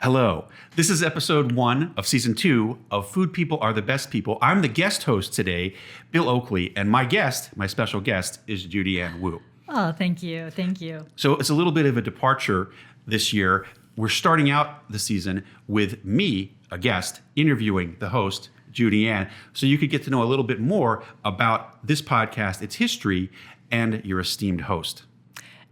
Hello. This is episode 1 of season 2 of Food People Are the Best People. I'm the guest host today, Bill Oakley, and my special guest, is Judiaann Woo. Oh, thank you. Thank you. So it's a little bit of a departure this year. We're starting out the season with me, a guest, interviewing the host, Judiaann, so you could get to know a little bit more about this podcast, its history, and your esteemed host.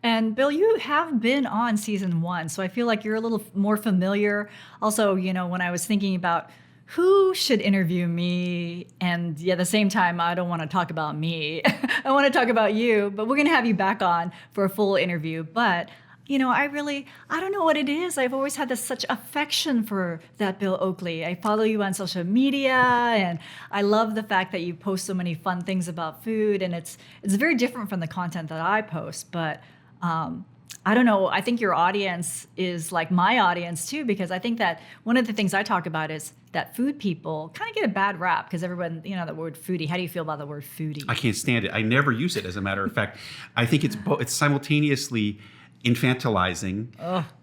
And Bill, you have been on season 1, so I feel like you're a little more familiar. Also, when I was thinking about who should interview I at the same time, I don't want to talk about me. I want to talk about you, but we're going to have you back on for a full interview. But, I don't know what it is. I've always had such affection for that Bill Oakley. I follow you on social media, and I love the fact that you post so many fun things about food, and it's very different from the content that I post, but I don't know. I think your audience is like my audience too, because I think that one of the things I talk about is that food people kind of get a bad rap because everyone, the word foodie. How do you feel about the word foodie? I can't stand it. I never use it, as a matter of fact. I think it's simultaneously infantilizing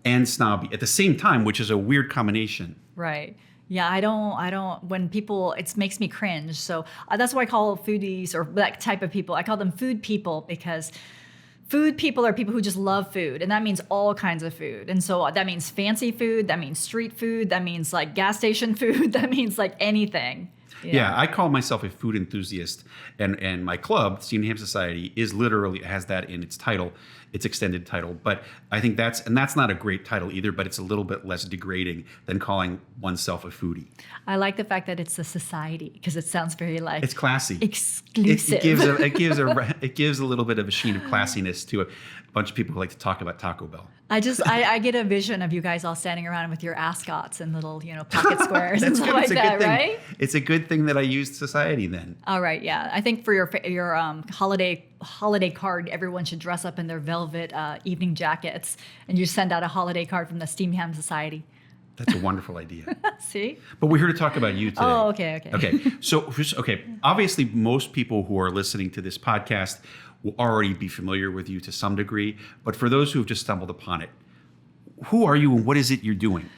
and snobby at the same time, which is a weird combination. Right. Yeah, I don't, when people, it makes me cringe. So that's why I call foodies, or that type of people, I call them food people, because food people are people who just love food, and that means all kinds of food. And so that means fancy food, that means street food, that means like gas station food, that means like anything. Yeah, I call myself a food enthusiast, and my club, the Judiaann Society, has that in its title, its extended title. But I think that's not a great title either, but it's a little bit less degrading than calling oneself a foodie. I like the fact that it's a society, because it sounds very like it's classy, exclusive. It gives a little bit of a sheen of classiness to a bunch of people who like to talk about Taco Bell. I get a vision of you guys all standing around with your ascots and little pocket squares and stuff like that, right? It's a good thing that I used society then. All right, yeah. I think for your holiday card, everyone should dress up in their velvet evening jackets, and you send out a holiday card from the Judiaann Society. That's a wonderful idea. See? But we're here to talk about you today. Oh, okay. So, obviously, most people who are listening to this podcast will already be familiar with you to some degree. But for those who have just stumbled upon it, who are you and what is it you're doing?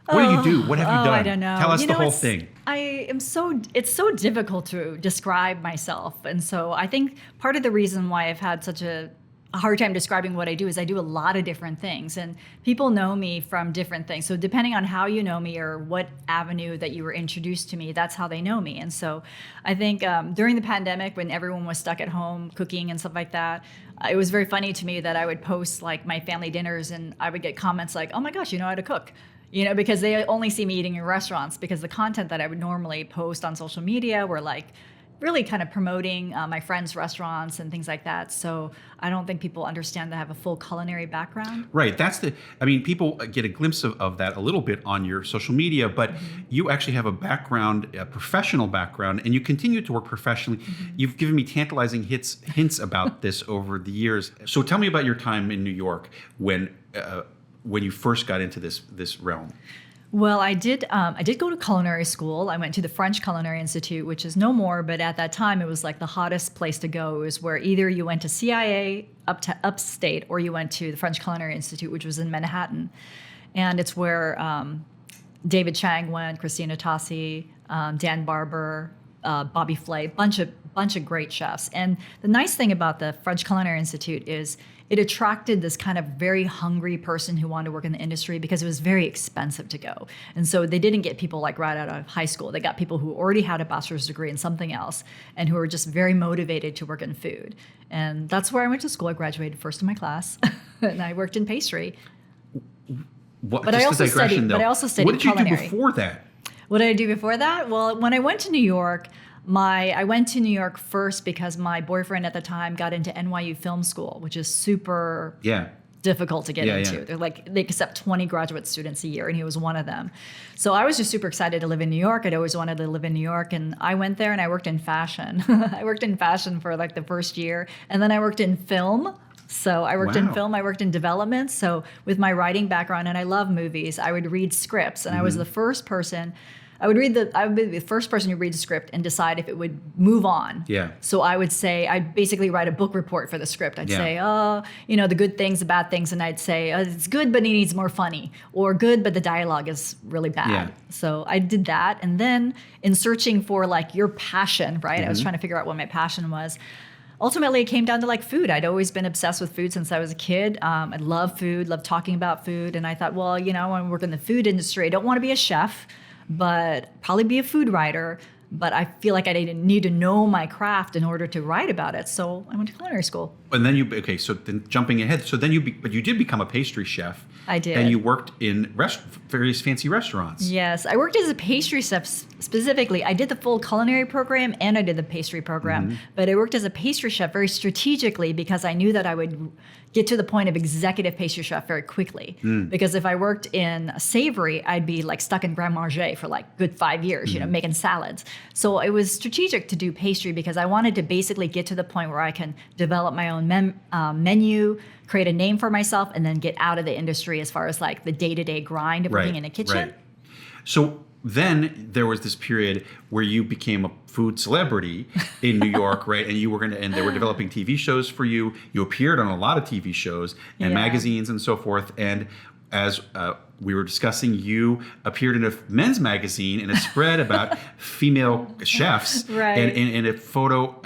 What do you do? What have you done? I don't know. Tell us the whole thing. It's so difficult to describe myself. And so I think part of the reason why I've had such a hard time describing what I do is I do a lot of different things, and people know me from different things. So depending on how you know me or what avenue that you were introduced to me, that's how they know me. And so I think during the pandemic, when everyone was stuck at home cooking and stuff like that, it was very funny to me that I would post like my family dinners, and I would get comments like, "Oh my gosh, you know how to cook." Because they only see me eating in restaurants, because the content that I would normally post on social media were like really kind of promoting my friends' restaurants and things like that. So I don't think people understand that I have a full culinary background. Right. People get a glimpse of that a little bit on your social media, but you actually have a professional background, and you continue to work professionally. You've given me tantalizing hints about this over the years. So tell me about your time in New York when you first got into this realm. Well, I did go to culinary school. I went to the French Culinary Institute, which is no more, but at that time it was like the hottest place to go. It was where either you went to CIA up to upstate, or you went to the French Culinary Institute, which was in Manhattan. And it's where David Chang went, Christina Tossi, Dan Barber, Bobby Flay, bunch of great chefs. And the nice thing about the French Culinary Institute is it attracted this kind of very hungry person who wanted to work in the industry, because it was very expensive to go. And so they didn't get people like right out of high school. They got people who already had a bachelor's degree in something else and who were just very motivated to work in food. And that's where I went to school. I graduated first in my class, and I worked in pastry. But I also studied culinary. What did you do before that? What did I do before that? Well, when I went to New York, I went to New York first because my boyfriend at the time got into NYU Film School, which is super difficult to get into. Yeah. They accept 20 graduate students a year, and he was one of them. So I was just super excited to live in New York. I'd always wanted to live in New York, and I went there and I worked in fashion. I worked in fashion for like the first year, and then I worked in film. So I worked in film, I worked in development. So with my writing background, and I love movies, I would read scripts, and I was the first person I would be the first person to read the script and decide if it would move on. Yeah. So I would say, I'd basically write a book report for the script. I'd Yeah. say, oh, the good things, the bad things. And I'd say, it's good, but it needs more funny, or good, but the dialogue is really bad. Yeah. So I did that. And then in searching for like your passion, right? I was trying to figure out what my passion was. Ultimately, it came down to like food. I'd always been obsessed with food since I was a kid. I love food, love talking about food. And I thought, well, I want to work in the food industry. I don't want to be a chef, but probably be a food writer. But I feel like I need to know my craft in order to write about it. So I went to culinary school. And then so then jumping ahead, so then but you did become a pastry chef. I did. And you worked in various fancy restaurants. Yes, I worked as a pastry chef specifically. I did the full culinary program and I did the pastry program. But I worked as a pastry chef very strategically because I knew that I would get to the point of executive pastry chef very quickly. Because if I worked in savory, I'd be like stuck in Grand Manger for like good 5 years, making salads. So it was strategic to do pastry because I wanted to basically get to the point where I can develop my own menu, create a name for myself, and then get out of the industry as far as like the day-to-day grind of working in a kitchen. Right. So then there was this period where you became a food celebrity in New York, right? And and they were developing TV shows for you. You appeared on a lot of TV shows and magazines and so forth. And as we were discussing, you appeared in a men's magazine in a spread about female chefs, Right. and in a photo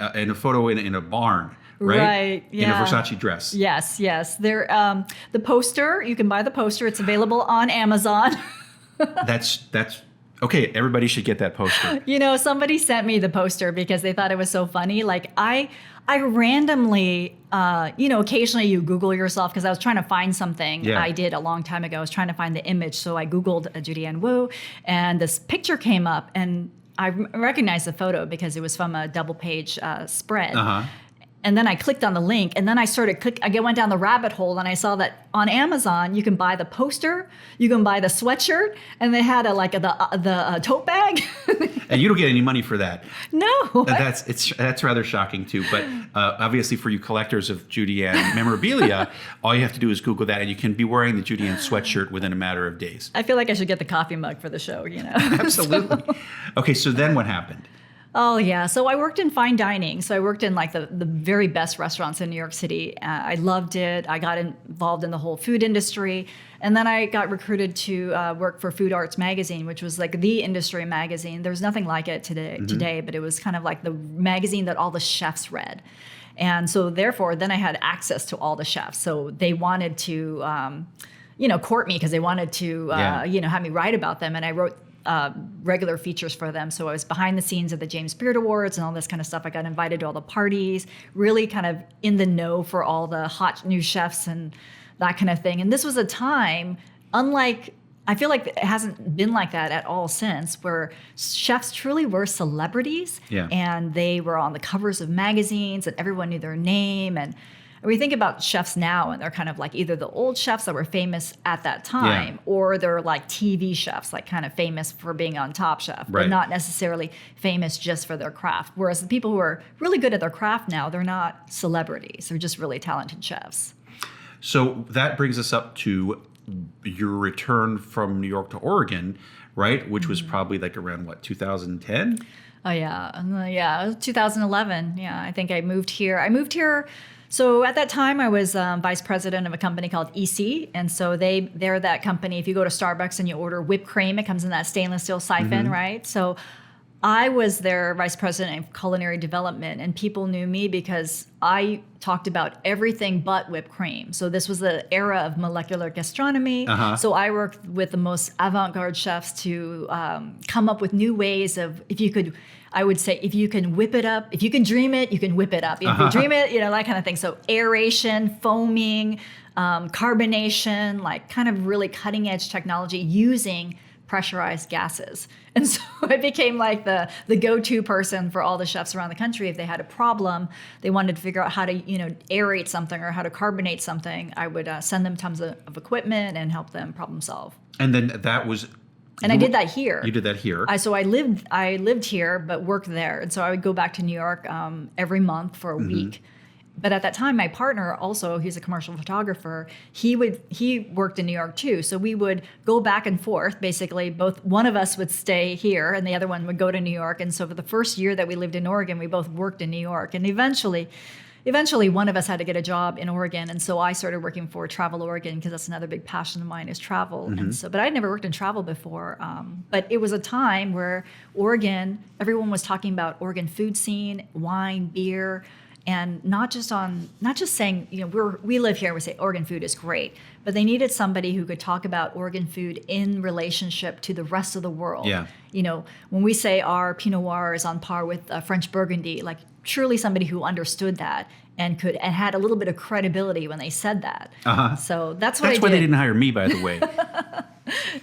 in a barn. Right? Yeah. In a Versace dress. Yes. There, the poster, you can buy the poster. It's available on Amazon. That's okay. Everybody should get that poster. Somebody sent me the poster because they thought it was so funny. Like I randomly, occasionally you Google yourself because I was trying to find something I did a long time ago. I was trying to find the image. So I Googled Judiaann Woo and this picture came up and I recognized the photo because it was from a double page spread. And then I clicked on the link, and then I went down the rabbit hole, and I saw that on Amazon you can buy the poster, you can buy the sweatshirt, and they had the tote bag. And you don't get any money for that. No. That's rather shocking too. But obviously, for you collectors of Judiaann memorabilia, all you have to do is Google that, and you can be wearing the Judiaann sweatshirt within a matter of days. I feel like I should get the coffee mug for the show. Absolutely. Okay, so then what happened? Oh, yeah. So I worked in fine dining. So I worked in like the very best restaurants in New York City. I loved it. I got involved in the whole food industry. And then I got recruited to work for Food Arts Magazine, which was like the industry magazine. There's nothing like it today, but it was kind of like the magazine that all the chefs read. And so therefore, then I had access to all the chefs. So they wanted to, court me because they wanted to, have me write about them. And I wrote regular features for them. So I was behind the scenes of the James Beard Awards and all this kind of stuff. I got invited to all the parties, really kind of in the know for all the hot new chefs and that kind of thing. And this was a time, I feel like it hasn't been like that at all since, where chefs truly were celebrities and they were on the covers of magazines and everyone knew their name. And we think about chefs now and they're kind of like either the old chefs that were famous at that time or they're like TV chefs, like kind of famous for being on Top Chef, but not necessarily famous just for their craft. Whereas the people who are really good at their craft now, they're not celebrities. They're just really talented chefs. So that brings us up to your return from New York to Oregon, right? Which was probably like around 2010? Oh yeah. It was 2011. Yeah, I think I moved here. So at that time, I was vice president of a company called EC, and so they're that company. If you go to Starbucks and you order whipped cream, it comes in that stainless steel siphon, right? So I was their vice president of culinary development, and people knew me because I talked about everything but whipped cream. So this was the era of molecular gastronomy. So I worked with the most avant-garde chefs to come up with new ways of, I would say, if you can whip it up, if you can dream it, you can whip it up. If you dream it, that kind of thing. So aeration, foaming, carbonation, like kind of really cutting edge technology using pressurized gases. And so I became like the go-to person for all the chefs around the country. If they had a problem, they wanted to figure out how to, aerate something or how to carbonate something, I would send them tons of equipment and help them problem solve. And then that was... And I did that here. You did that here. So I lived here, but worked there. And so I would go back to New York every month for a week. But at that time, my partner also, he's a commercial photographer. He worked in New York too. So we would go back and forth. Basically, one of us would stay here and the other one would go to New York. And so for the first year that we lived in Oregon, we both worked in New York. And eventually one of us had to get a job in Oregon. And so I started working for Travel Oregon because that's another big passion of mine is travel. And so, but I'd never worked in travel before. But it was a time where Oregon, everyone was talking about Oregon food scene, wine, beer, and not just saying, we live here, we say Oregon food is great, but they needed somebody who could talk about Oregon food in relationship to the rest of the world. Yeah. When we say our Pinot Noir is on par with French Burgundy, like truly somebody who understood that and had a little bit of credibility when they said that. So that's why they didn't hire me, by the way.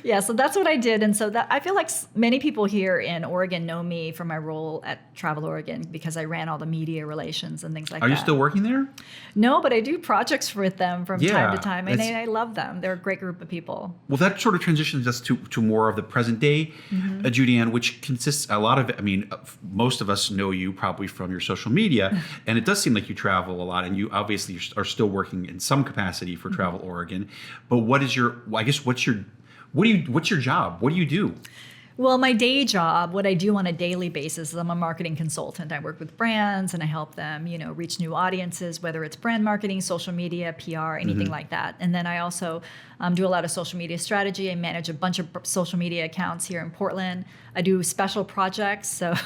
Yeah, so that's what I did. And so that I feel like many people here in Oregon know me from my role at Travel Oregon because I ran all the media relations and things like that. Are you still working there? No, but I do projects with them from time to time. And it's- I love them. They're a great group of people. Well, that sort of transitions us to more of the present day, Judiaann, which consists a lot of it. I mean, most of us know you probably from your social media, and it does seem like you travel a lot, and you obviously are still working in some capacity for Travel Oregon. But what's your job? What do you do? Well, my day job, what I do on a daily basis is I'm a marketing consultant. I work with brands and I help them, reach new audiences, whether it's brand marketing, social media, PR, anything like that. And then I also do a lot of social media strategy. I manage a bunch of social media accounts here in Portland. I do special projects. So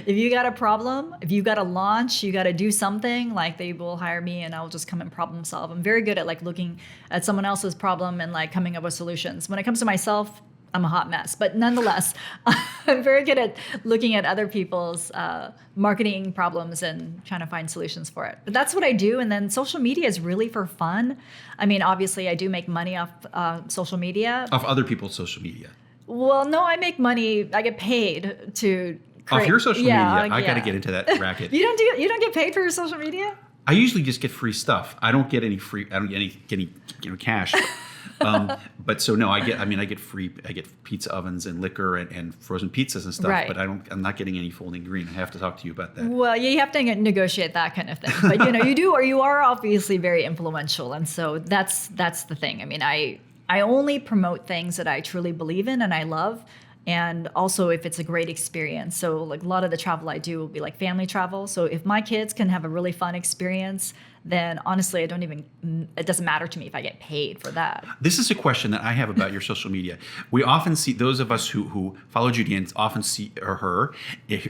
if you got a problem, if you got a launch, you got to do something, like they will hire me and I'll just come and problem solve. I'm very good at like looking at someone else's problem and like coming up with solutions. When it comes to myself, I'm a hot mess, but nonetheless, I'm very good at looking at other people's marketing problems and trying to find solutions for it. But that's what I do. And then social media is really for fun. I mean, obviously, I do make money off social media. Off other people's social media? Well, no, I make money. I get paid to create. Off your social media? I got to get into that racket. You don't get paid for your social media? I usually just get free stuff. I don't get any cash. But so no, I get pizza ovens and liquor and frozen pizzas and stuff, right. But I'm not getting any folding green. I have to talk to you about that. Well, yeah, you have to negotiate that kind of thing. But you are obviously very influential. And so that's the thing. I mean, I only promote things that I truly believe in and I love. And also if it's a great experience. So like a lot of the travel I do will be like family travel. So if my kids can have a really fun experience, then honestly, it doesn't matter to me if I get paid for that. This is a question that I have about your social media. We often see, those of us who follow Judiaann often see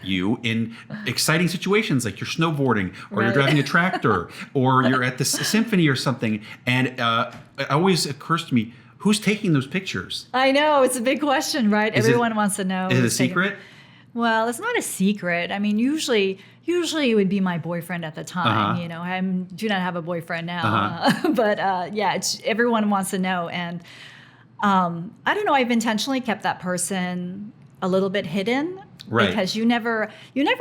you in exciting situations like you're snowboarding or you're driving a tractor or you're at the symphony or something. And it always occurs to me, who's taking those pictures? I know, it's a big question, right? Everyone wants to know. Is it a secret? Well, it's not a secret. I mean, usually it would be my boyfriend at the time. I do not have a boyfriend now, but everyone wants to know. And I don't know. I've intentionally kept that person a little bit hidden. Right. Because you never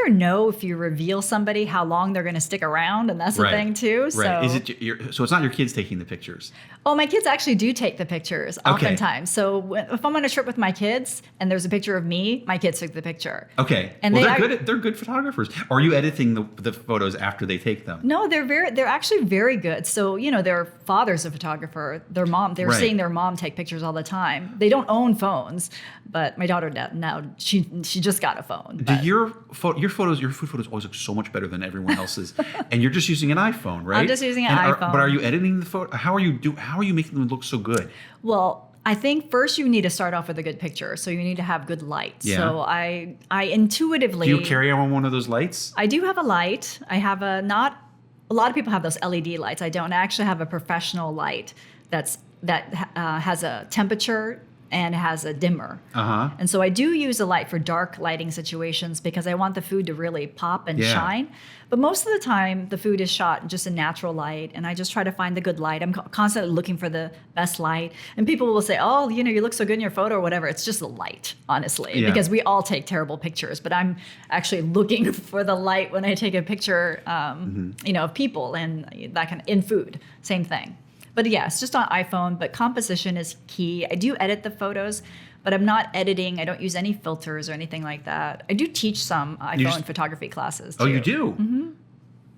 know if you reveal somebody how long they're going to stick around, and that's the thing too. Right. So, so it's not your kids taking the pictures? Oh, my kids actually do take the pictures oftentimes. So if I'm on a trip with my kids and there's a picture of me, my kids took the picture. Okay. And they're good photographers. Or are you editing the photos after they take them? No, they're actually very good. So their father's a photographer. Their mom, they're seeing their mom take pictures all the time. They don't own phones, but my daughter now she just got a phone. Your food photos always look so much better than everyone else's, and you're just using an iPhone, right? I'm just using an iPhone. But are you editing the photo? How are you making them look so good? Well, I think first you need to start off with a good picture, so you need to have good light. Yeah. So I intuitively. Do you carry on one of those lights? I do have a light. I have a lot of people have those LED lights. I don't. I actually have a professional light that has a temperature and has a dimmer. And so I do use a light for dark lighting situations because I want the food to really pop and shine. But most of the time, the food is shot just in natural light, and I just try to find the good light. I'm constantly looking for the best light. And people will say, oh, you look so good in your photo or whatever. It's just the light, honestly, because we all take terrible pictures. But I'm actually looking for the light when I take a picture, of people and that kind of in food. Same thing. But yes, just on iPhone, but composition is key. I do edit the photos, but I'm not editing. I don't use any filters or anything like that. I do teach some iPhone photography classes too. Oh, you do?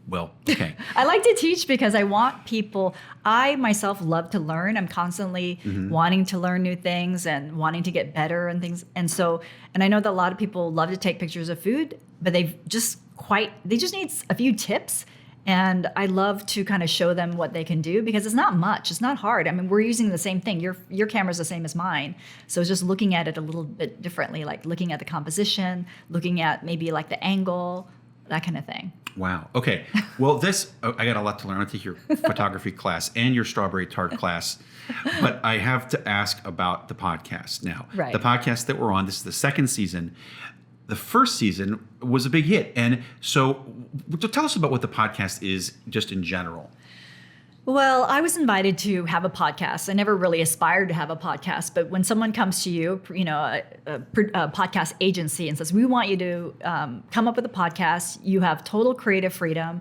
well, okay. I like to teach because I want people, I myself love to learn. I'm constantly wanting to learn new things and wanting to get better and things. And so, and I know that a lot of people love to take pictures of food, but they just need a few tips. And I love to kind of show them what they can do because it's not much. It's not hard. I mean, we're using the same thing. Your camera's the same as mine. So it's just looking at it a little bit differently, like looking at the composition, looking at maybe like the angle, that kind of thing. Wow. Okay. Well, I got a lot to learn. I'll take your photography class and your strawberry tart class. But I have to ask about the podcast now. Right. The podcast that we're on, this is the second season. The first season was a big hit. And so tell us about what the podcast is just in general. Well, I was invited to have a podcast. I never really aspired to have a podcast, but when someone comes to you, a podcast agency and says, we want you to come up with a podcast, you have total creative freedom.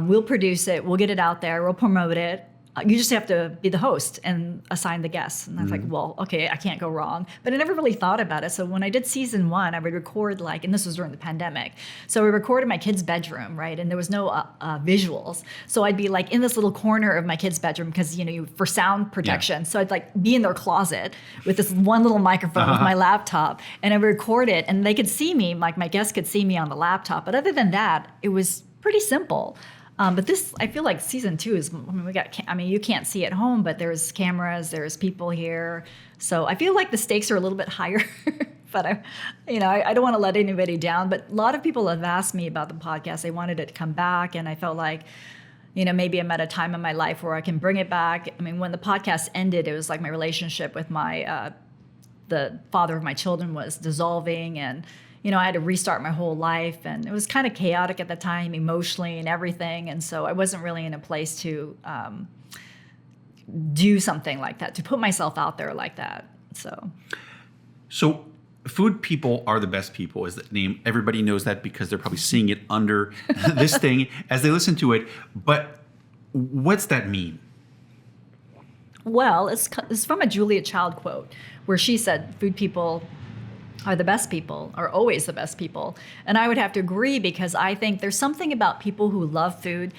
We'll produce it. We'll get it out there. We'll promote it. You just have to be the host and assign the guests. And I was like, well, okay, I can't go wrong. But I never really thought about it. So when I did season 1, I would record and this was during the pandemic. So we recorded my kid's bedroom, right? And there was no visuals. So I'd be like in this little corner of my kid's bedroom because, for sound protection. Yeah. So I'd like be in their closet with this one little microphone with my laptop. And I would record it and they could see me, like my guests could see me on the laptop. But other than that, it was pretty simple. But this, I feel like season 2 is, you can't see at home, but there's cameras, there's people here. So I feel like the stakes are a little bit higher, but I don't want to let anybody down. But a lot of people have asked me about the podcast. They wanted it to come back. And I felt like, maybe I'm at a time in my life where I can bring it back. I mean, when the podcast ended, it was like my relationship with the father of my children was dissolving and, I had to restart my whole life and it was kind of chaotic at the time emotionally and everything. And so I wasn't really in a place to do something like that, to put myself out there like that. So food people are the best people is the name. Everybody knows that because they're probably seeing it under this thing as they listen to it. But what's that mean? Well, it's from a Julia Child quote where she said, food people are the best people, are always the best people. And I would have to agree because I think there's something about people who love food.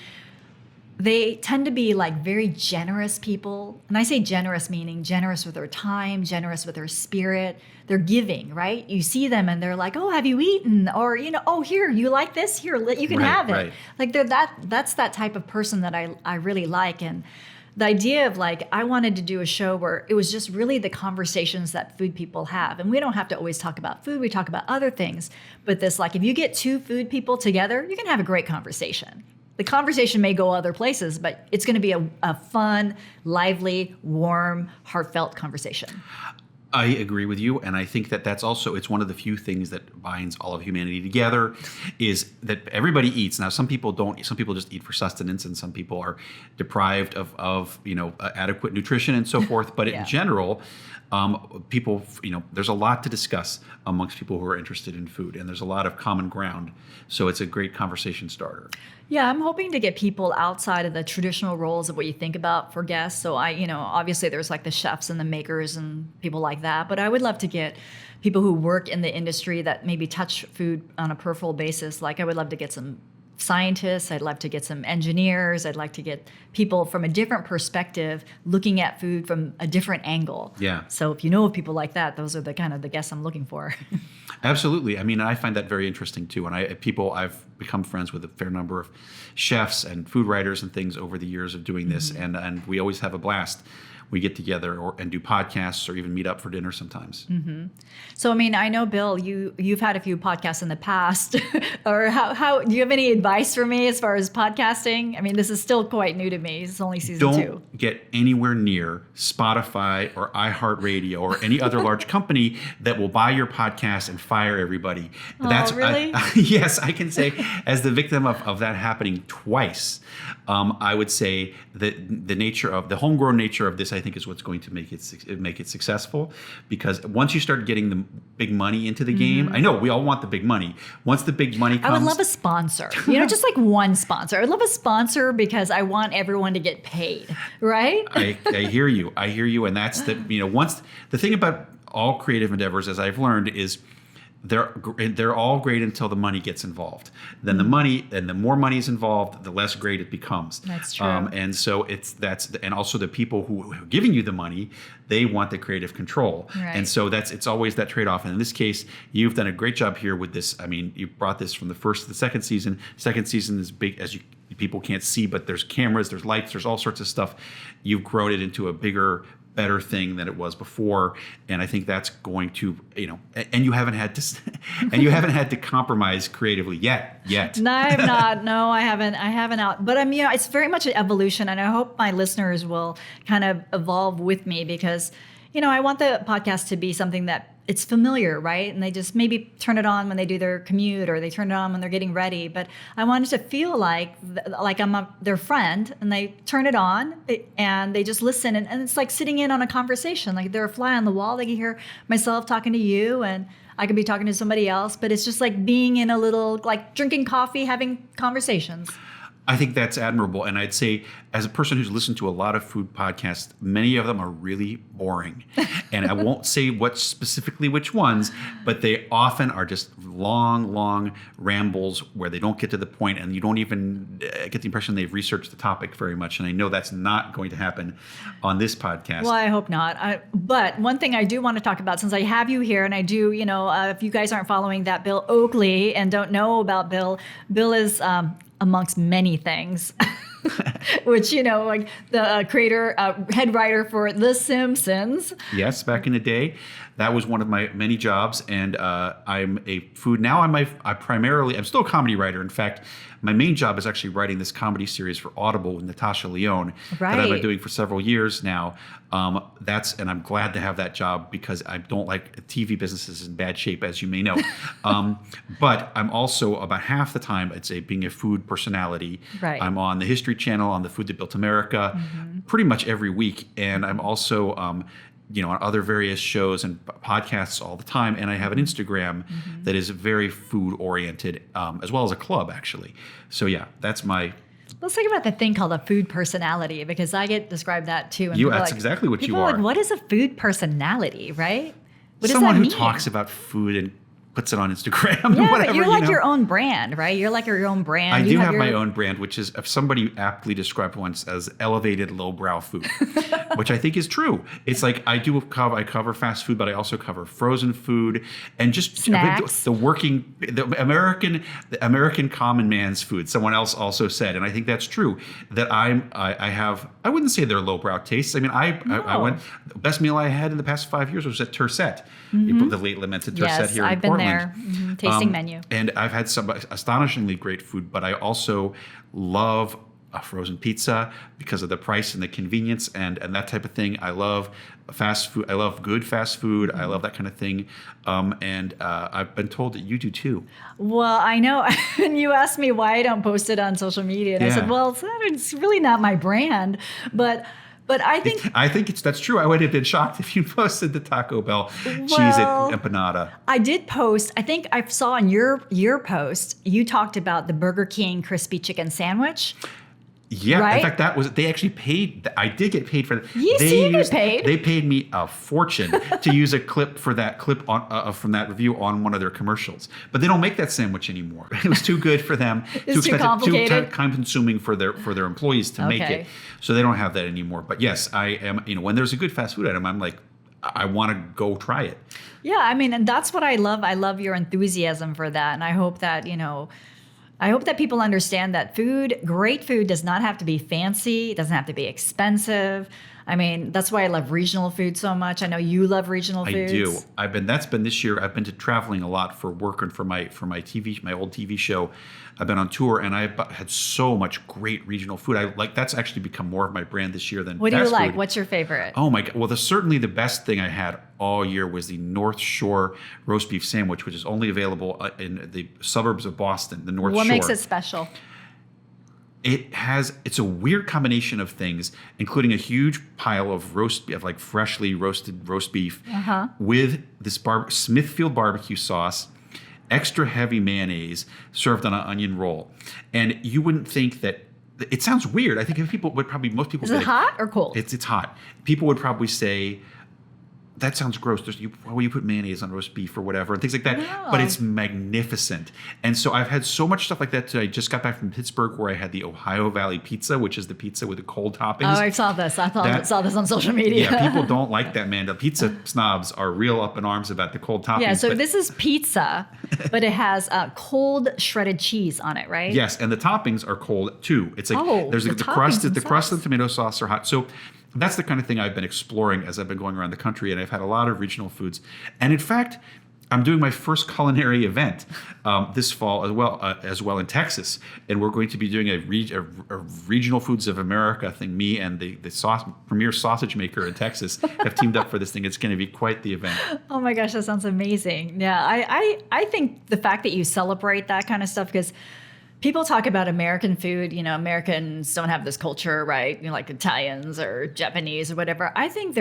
They tend to be like very generous people. And I say generous meaning generous with their time, generous with their spirit. They're giving, right? You see them and they're like, oh, have you eaten? Or, oh, here, you like this? Here, you can have it. Right. Like that's that type of person that I really like. And the idea of I wanted to do a show where it was just really the conversations that food people have. And we don't have to always talk about food. We talk about other things. But this, if you get 2 food people together, you can have a great conversation. The conversation may go other places, but it's going to be a fun, lively, warm, heartfelt conversation. I agree with you. And I think that that's also, it's one of the few things that binds all of humanity together is that everybody eats. Now, some people don't, some people just eat for sustenance and some people are deprived of adequate nutrition and so forth. But in general, people, there's a lot to discuss amongst people who are interested in food and there's a lot of common ground. So it's a great conversation starter. Yeah, I'm hoping to get people outside of the traditional roles of what you think about for guests. So obviously there's the chefs and the makers and people like that, but I would love to get people who work in the industry that maybe touch food on a peripheral basis. I would love to get some scientists. I'd love to get some engineers. I'd like to get people from a different perspective looking at food from a different angle. Yeah. So if you know of people like that, those are the kind of the guests I'm looking for. Absolutely. I mean, I find that very interesting too. And I've become friends with a fair number of chefs and food writers and things over the years of doing this. And we always have a blast. We get together and do podcasts or even meet up for dinner sometimes. Mm-hmm. So, I know, Bill, you've had a few podcasts in the past. Or how do you have any advice for me as far as podcasting? This is still quite new to me. It's only season 2. Don't get anywhere near Spotify or iHeartRadio or any other large company that will buy your podcast and fire everybody. Really? Yes, I can say as the victim of that happening twice, I would say that the homegrown nature of this, I think, is what's going to make it successful. Because once you start getting the big money into the game, I know we all want the big money. Once the big money comes, I would love a sponsor. Just one sponsor. I would love a sponsor because I want everyone to get paid. Right? I hear you. And that's once the thing about all creative endeavors, as I've learned, is they're all great until the money gets involved. Then the more money is involved, the less great it becomes. That's true. And so and also the people who are giving you the money, they want the creative control. Right. And so it's always that trade-off. And in this case, you've done a great job here with this. I mean, you brought this from the first to the second season. Second season is big, as people can't see, but there's cameras, there's lights, there's all sorts of stuff. You've grown it into a bigger, better thing than it was before, and I think that's going to, and you haven't had to compromise creatively yet. No, I have not. No, I haven't. But it's very much an evolution, and I hope my listeners will kind of evolve with me because, I want the podcast to be something that it's familiar, right? And they just maybe turn it on when they do their commute or they turn it on when they're getting ready. But I want it to feel like I'm their friend, and they turn it on and they just listen. And it's like sitting in on a conversation. Like they're a fly on the wall. They can hear myself talking to you, and I could be talking to somebody else. But it's just like being in a little, like drinking coffee, having conversations. I think that's admirable. And I'd say, as a person who's listened to a lot of food podcasts, many of them are really boring. And I won't say specifically which ones, but they often are just long rambles where they don't get to the point, and you don't even get the impression they've researched the topic very much. And I know that's not going to happen on this podcast. Well, I hope not. But one thing I do want to talk about, since I have you here, and I do, if you guys aren't following that Bill Oakley and don't know about Bill is amongst many things, which, like the creator, head writer for The Simpsons. Yes, back in the day. That was one of my many jobs. And I'm a food. Now I'm still a comedy writer. In fact, my main job is actually writing this comedy series for Audible with Natasha Lyonne that I've been doing for several years now. And I'm glad to have that job because I don't like TV businesses in bad shape, as you may know. But I'm also, about half the time, being a food personality. Right. I'm on the History Channel, on the Food That Built America, pretty much every week. And I'm also on other various shows and podcasts all the time. And I have an Instagram that is very food oriented, as well as a club, actually. So yeah, that's my... Let's talk about the thing called a food personality, because I get described that too. And that's exactly what you people are. Like, what is a food personality, right? What Someone does that who mean? talks about food and puts it on Instagram. Yeah, whatever, but you're like your own brand, right? You're like your own brand. I do have my own brand, which is, if somebody aptly described once as elevated lowbrow food, which I think is true. It's like I cover fast food, but I also cover frozen food and just snacks. The American common man's food. Someone else also said, and I think that's true, that I wouldn't say they're lowbrow tastes. I mean, I went, the best meal I had in the past 5 years was at Tercet, the late lamented Tercet here in Portland. There. Tasting menu. And I've had some astonishingly great food, but I also love a frozen pizza because of the price and the convenience and that type of thing. I love fast food. I love good fast food. I love that kind of thing. And I've been told that you do too. Well, I know. And you asked me why I don't post it on social media. And I said, well, it's really not my brand. But I think that's true. I would have been shocked if you posted the Taco Bell cheese empanada. I did post. I think I saw in your post you talked about the Burger King crispy chicken sandwich. Yeah, right? In fact, they actually paid. I did get paid for that. You get paid. They paid me a fortune to use a clip from that review on one of their commercials. But they don't make that sandwich anymore. It was too good for them. It's too complicated. Too time consuming for their employees to make it. So they don't have that anymore. But yes, I am. When there's a good fast food item, I'm like, I want to go try it. Yeah, I mean, and that's what I love. I love your enthusiasm for that, and I hope that I hope that people understand that great food does not have to be fancy. It doesn't have to be expensive. I mean, that's why I love regional food so much. I know you love regional foods. I do. That's been this year. I've been traveling a lot for work and for my old TV show. I've been on tour and I've had so much great regional food. That's actually become more of my brand this year than What do you like? food. What's your favorite? Oh my God. Well, certainly the best thing I had all year was the North Shore roast beef sandwich, which is only available in the suburbs of Boston, the North Shore. What makes it special? It's a weird combination of things, including a huge pile of freshly roasted roast beef with this Smithfield barbecue sauce, extra heavy mayonnaise served on an onion roll. And you wouldn't think that. It sounds weird. I think most people Is it hot or cold? It's hot. People would probably say, that sounds gross. Why would you put mayonnaise on roast beef or whatever and things like that? No. But it's magnificent. And so I've had so much stuff like that. I just got back from Pittsburgh where I had the Ohio Valley pizza, which is the pizza with the cold toppings. Oh, I saw this. I saw this on social media. Yeah, people don't like that, man. The pizza snobs are real up in arms about the cold toppings. Yeah, so this is pizza, but it has cold shredded cheese on it, right? Yes, and the toppings are cold too. It's like there's the crust and tomato sauce are hot. So that's the kind of thing I've been exploring as I've been going around the country, and I've had a lot of regional foods. And in fact, I'm doing my first culinary event this fall as well in Texas, and we're going to be doing a regional foods of America thing. Me and the premier sausage maker in Texas have teamed up for this thing. It's going to be quite the event. Oh my gosh, that sounds amazing. Yeah, I think the fact that you celebrate that kind of stuff, because people talk about American food, Americans don't have this culture, right? Like Italians or Japanese or whatever. I think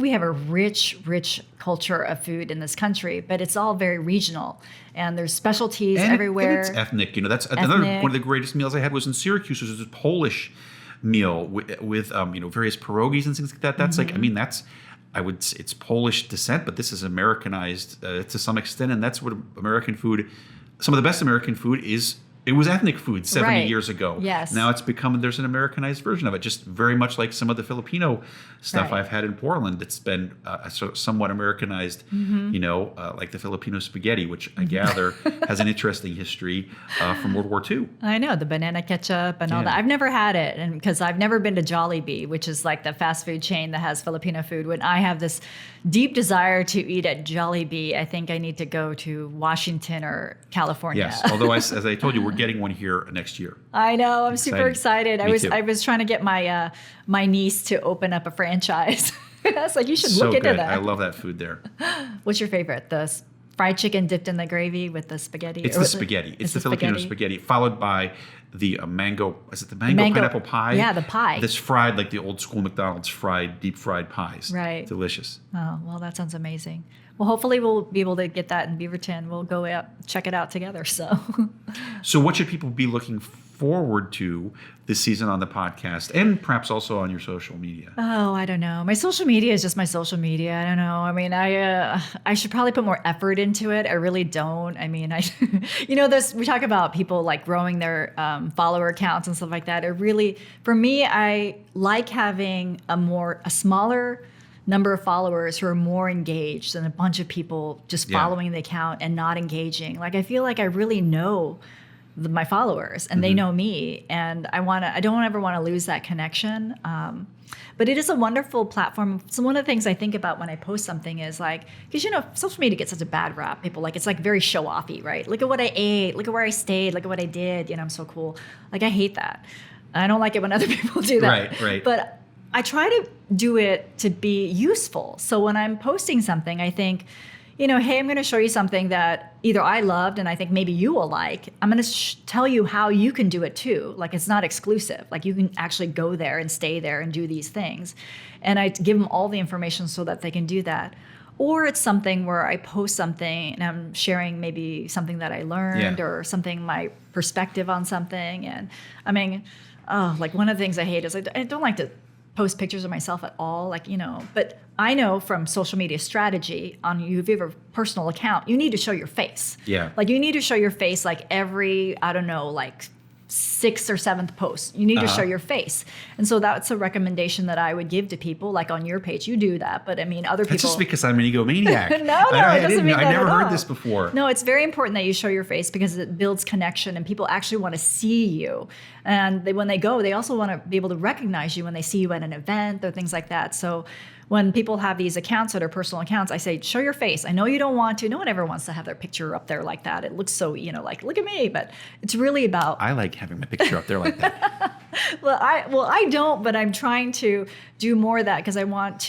we have a rich culture of food in this country, but it's all very regional, and there's specialties everywhere. And it's ethnic. That's another one of the greatest meals I had was in Syracuse, which was a Polish meal with various pierogies and things like that. That's it's Polish descent, but this is Americanized to some extent, and that's what American food. Some of the best American food is. It was ethnic food 70 years ago. Yes. Now there's an Americanized version of it, just very much like some of the Filipino stuff I've had in Portland. It's been somewhat Americanized, like the Filipino spaghetti, which I gather has an interesting history from World War II. I know, the banana ketchup and all that. I've never had it, and because I've never been to Jollibee, which is like the fast food chain that has Filipino food. When I have this deep desire to eat at Jollibee, I think I need to go to Washington or California. Yes, although as I told you, we're getting one here next year. I know. I'm super excited. Me too. I was trying to get my my niece to open up a franchise. I was like, you should So look into good. that. I love that food there. What's your favorite? The fried chicken dipped in the gravy with the spaghetti? It's the spaghetti. It's the Filipino spaghetti, followed by the mango. Is it the mango pineapple pie? Yeah, the pie. That's fried like the old school McDonald's deep fried pies. Right. Delicious. Oh, well, that sounds amazing. Well, hopefully we'll be able to get that in Beaverton. We'll go out, check it out together. So what should people be looking forward to this season on the podcast, and perhaps also on your social media? Oh, I don't know. My social media is just my social media. I don't know. I mean, I should probably put more effort into it. I really don't. I mean, we talk about people like growing their follower accounts and stuff like that. For me, I like having a smaller number of followers who are more engaged than a bunch of people just following the account and not engaging. Like, I feel like I really know my followers and they know me, and I don't ever want to lose that connection. But it is a wonderful platform. So one of the things I think about when I post something is like, because social media gets such a bad rap. People it's like very show offy, right? Look at what I ate, look at where I stayed, look at what I did. I'm so cool. Like, I hate that. I don't like it when other people do that. Right. But I try to do it to be useful. So when I'm posting something, I think, hey, I'm going to show you something that either I loved and I think maybe you will like. I'm going to tell you how you can do it too. Like, it's not exclusive. Like, you can actually go there and stay there and do these things. And I give them all the information so that they can do that. Or it's something where I post something and I'm sharing maybe something that I learned or something, my perspective on something. And I mean, like, one of the things I hate is I don't like to post pictures of myself at all, but I know from social media strategy, if you have a personal account, you need to show your face. Yeah. Like, you need to show your face like every, I don't know, like 6th or 7th post. You need to show your face. And so that's a recommendation that I would give to people. Like, on your page, you do that. But I mean, other people. That's just because I'm an egomaniac. No, it doesn't mean that I never at all. heard this before. No, it's very important that you show your face because it builds connection and people actually want to see you. And when they go, they also want to be able to recognize you when they see you at an event or things like that. So when people have these accounts that are personal accounts, I say, show your face. I know you don't want to. No one ever wants to have their picture up there like that. It looks so, like, look at me. But it's really about. I like having my picture up there like that. Well, I don't, but I'm trying to do more of that because I want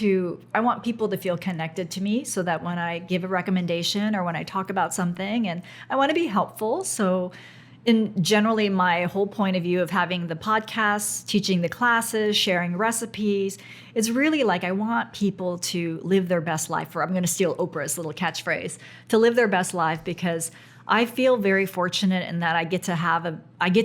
people to feel connected to me so that when I give a recommendation or when I talk about something, and I want to be helpful. So generally, my whole point of view of having the podcasts, teaching the classes, sharing recipes, it's really like I want people to live their best life. Or I'm going to steal Oprah's little catchphrase, to live their best life, because I feel very fortunate in that I get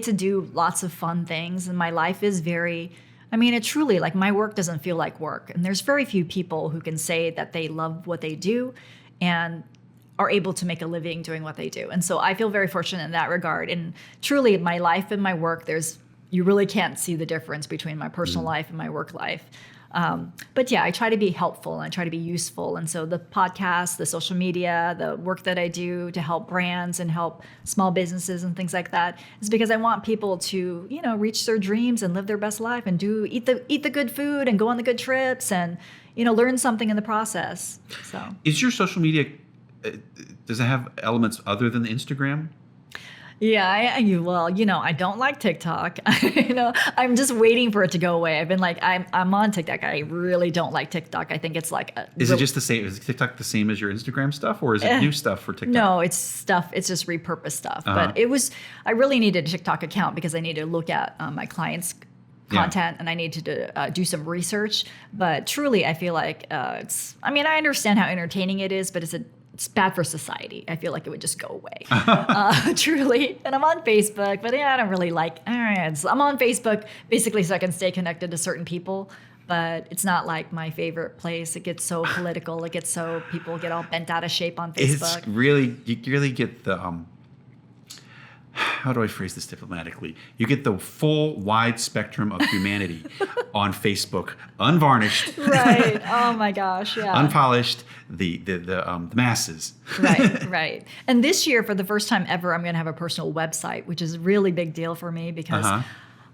to do lots of fun things, and my life is very I mean, it truly, like, my work doesn't feel like work. And there's very few people who can say that they love what they do and are able to make a living doing what they do. And so I feel very fortunate in that regard. And truly, my life and my work, you really can't see the difference between my personal life and my work life. But yeah, I try to be helpful and I try to be useful. And so the podcast, the social media, the work that I do to help brands and help small businesses and things like that is because I want people to, reach their dreams and live their best life and eat the good food and go on the good trips and, learn something in the process. So is your social media, does it have elements other than the Instagram? Yeah, I don't like TikTok. I'm just waiting for it to go away. I've been like, I'm on TikTok. I really don't like TikTok. I think it's like Is it just the same? Is TikTok the same as your Instagram stuff, or is it new stuff for TikTok? No, it's stuff. It's just repurposed stuff. But I really needed a TikTok account because I needed to look at my clients' content and I needed to do some research. But truly, I feel like I understand how entertaining it is, but it's bad for society. I feel like it would just go away, truly. And I'm on Facebook, but I don't really I'm on Facebook basically so I can stay connected to certain people, but it's not like my favorite place. It gets so political. It gets so people get all bent out of shape on Facebook. You really get the, how do I phrase this diplomatically? You get the full wide spectrum of humanity on Facebook, unvarnished. Right. Oh my gosh. Yeah. Unpolished, the masses. Right. And this year, for the first time ever, I'm going to have a personal website, which is a really big deal for me because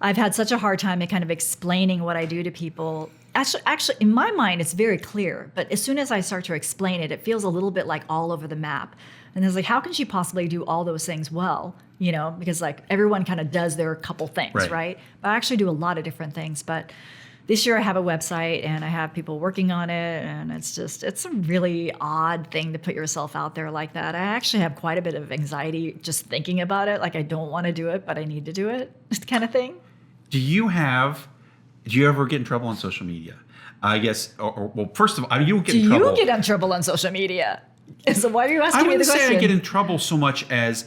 I've had such a hard time at kind of explaining what I do to people. Actually, in my mind, it's very clear. But as soon as I start to explain it, it feels a little bit like all over the map. And it's like, how can she possibly do all those things well? Because like everyone kind of does their couple things, right? But I actually do a lot of different things. But this year I have a website and I have people working on it. And it's a really odd thing to put yourself out there like that. I actually have quite a bit of anxiety just thinking about it. Like I don't want to do it, but I need to do it kind of thing. Do you ever get in trouble on social media? I guess, well, first of all, you don't get in trouble. Do you get in trouble on social media? So why are you asking me the question? I wouldn't say I get in trouble so much as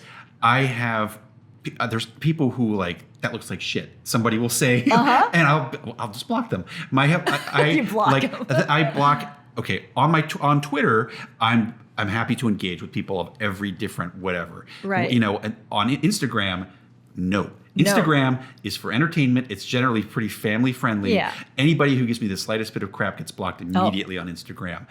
there's people who like, that looks like shit. Somebody will say, and I'll just block them. You block them. I block. Okay, on Twitter, I'm happy to engage with people of every different whatever. Right. And on Instagram, no. Instagram is for entertainment. It's generally pretty family friendly. Yeah. Anybody who gives me the slightest bit of crap gets blocked immediately on Instagram.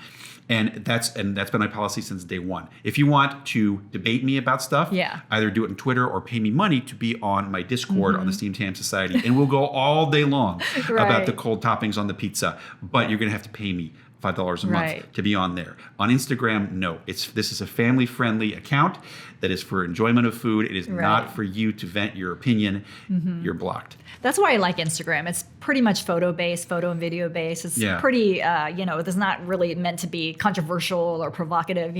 And that's been my policy since day one. If you want to debate me about stuff, either do it on Twitter or pay me money to be on my Discord on the Steamed Ham Society. And we'll go all day long about the cold toppings on the pizza. But you're going to have to pay me $5 a month to be on there. On Instagram, no. This is a family-friendly account that is for enjoyment of food. It is not for you to vent your opinion. You're blocked. That's why I like Instagram. It's pretty much photo-based, photo and video-based. It's pretty, it's not really meant to be controversial or provocative,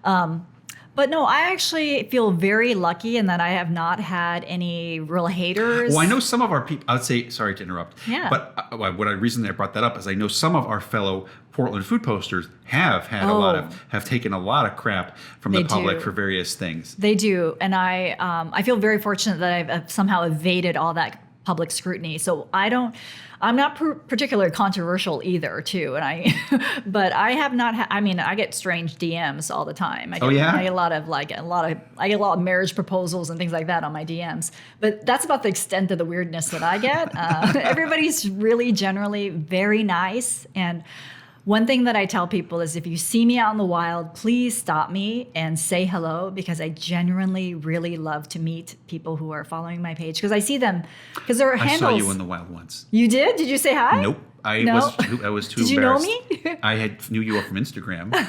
But no, I actually feel very lucky in that I have not had any real haters. Well, I know some of our people, I would say, sorry to interrupt, but reason I brought that up is I know some of our fellow Portland food posters have had have taken a lot of crap from the public for various things. They do. And I feel very fortunate that I've somehow evaded all that public scrutiny. So I'm not particularly controversial either, too. And but I have not. I get strange DMs all the time. I get a lot of marriage proposals and things like that on my DMs. But that's about the extent of the weirdness that I get. Everybody's really generally very nice. And one thing that I tell people is if you see me out in the wild, please stop me and say hello because I genuinely really love to meet people who are following my page because I see them because their handles. I saw you in the wild once. You did? Did you say hi? Nope. I was too Did embarrassed. You know me? I knew you from Instagram.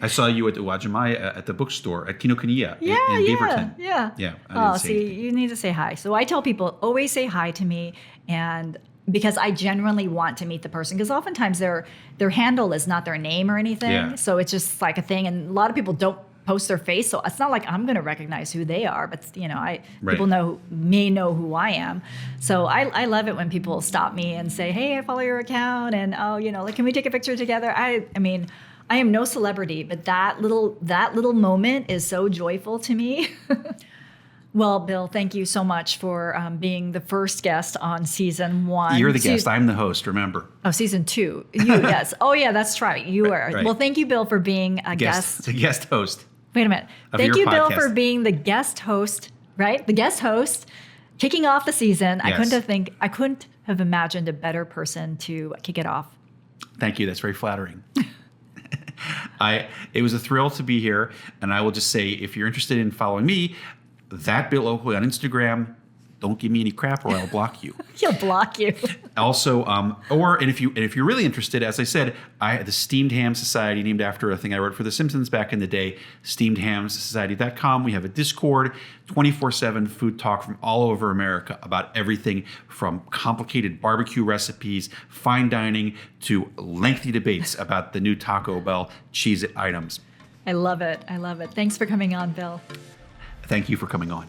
I saw you at Uwajimai at the bookstore at Kinokuniya in Beaverton. Yeah. You need to say hi. So I tell people, always say hi to me and because I genuinely want to meet the person because oftentimes their handle is not their name or anything. Yeah. So it's just like a thing. And a lot of people don't post their face. So it's not like I'm going to recognize who they are, but people may know who I am. So I love it when people stop me and say, hey, I follow your account. And, can we take a picture together? I am no celebrity, but that little moment is so joyful to me. Well, Bill, thank you so much for being the first guest on season 1. You're the guest. I'm the host, remember. Oh, season 2. You, yes. Oh, yeah, that's right. You were. Right. Well, thank you, Bill, for being a guest. The guest host. Wait a minute. Of Thank your you, Bill, podcast. for being the guest host, right? The guest host, kicking off the season. Yes. I couldn't have imagined a better person to kick it off. Thank you. That's very flattering. It was a thrill to be here. And I will just say, if you're interested in following me, that Bill Oakley on Instagram, don't give me any crap or I'll block you. He'll block you. Also, if you're really interested, as I said, the Steamed Ham Society, named after a thing I wrote for The Simpsons back in the day, steamedhamsociety.com. We have a Discord, 24/7 food talk from all over America about everything from complicated barbecue recipes, fine dining, to lengthy debates about the new Taco Bell Cheez-It items. I love it. I love it. Thanks for coming on, Bill. Thank you for coming on.